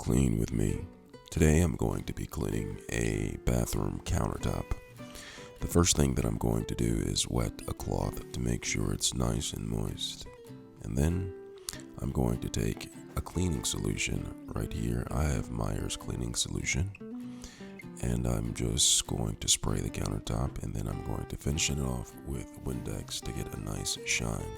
Clean with me. Today I'm going to be cleaning a bathroom countertop. The first thing that I'm going to do is wet a cloth to make sure it's nice and moist. And then I'm going to take a cleaning solution. Right here I have Meyer's cleaning solution. And I'm just going to spray the countertop, and then I'm going to finish it off with Windex to get a nice shine.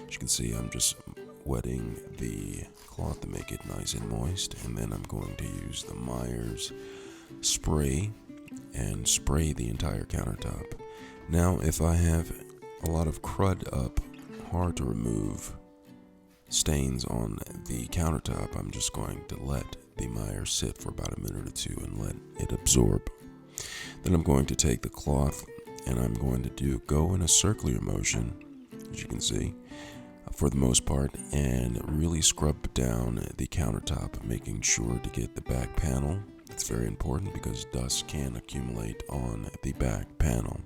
As you can see, I'm just wetting the cloth to make it nice and moist, and then I'm going to use the Meyer's spray and spray the entire countertop. Now, if I have a lot of crud up, hard to remove stains on the countertop, I'm just going to let the Meyer sit for about a minute or two and let it absorb. Then I'm going to take the cloth and I'm going to go in a circular motion, as you can see, for the most part, and really scrub down the countertop, making sure to get the back panel. It's very important because dust can accumulate on the back panel.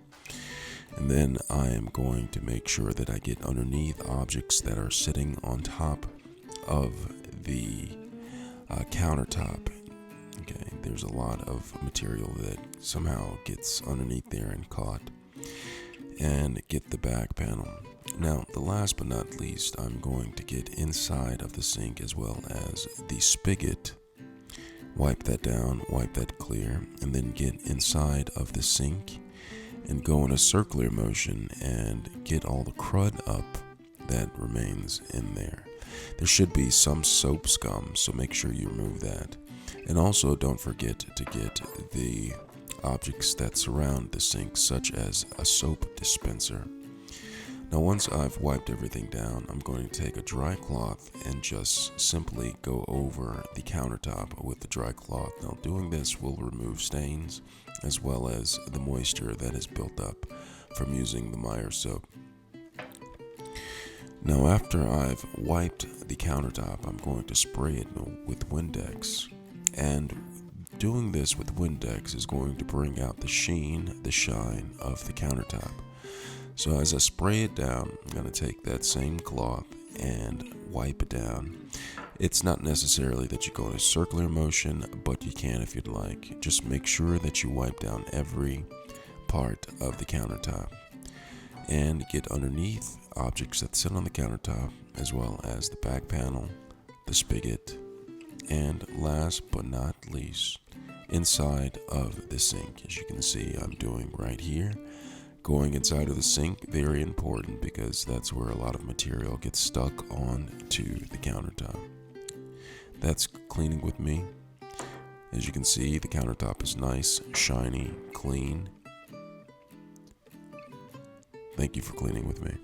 And then I am going to make sure that I get underneath objects that are sitting on top of the countertop. Okay, there's a lot of material that somehow gets underneath there and caught, and get the back panel. Now, the last but not least, I'm going to get inside of the sink as well as the spigot. Wipe that down, wipe that clear, and then get inside of the sink and go in a circular motion and get all the crud up that remains in there. There should be some soap scum, so make sure you remove that. And also don't forget to get the objects that surround the sink, such as a soap dispenser. Now, once I've wiped everything down, I'm going to take a dry cloth and just simply go over the countertop with the dry cloth. Now, doing this will remove stains as well as the moisture that is built up from using the Meyer soap. Now, after I've wiped the countertop, I'm going to spray it with Windex. And doing this with Windex is going to bring out the sheen, the shine of the countertop. So as I spray it down, I'm going to take that same cloth and wipe it down. It's not necessarily that you go in a circular motion, but you can if you'd like. Just make sure that you wipe down every part of the countertop and get underneath objects that sit on the countertop, as well as the back panel, the spigot, and last but not least, inside of the sink. As you can see, I'm doing right here. Going inside of the sink, very important, because that's where a lot of material gets stuck onto the countertop. That's cleaning with me. As you can see, the countertop is nice, shiny, clean. Thank you for cleaning with me.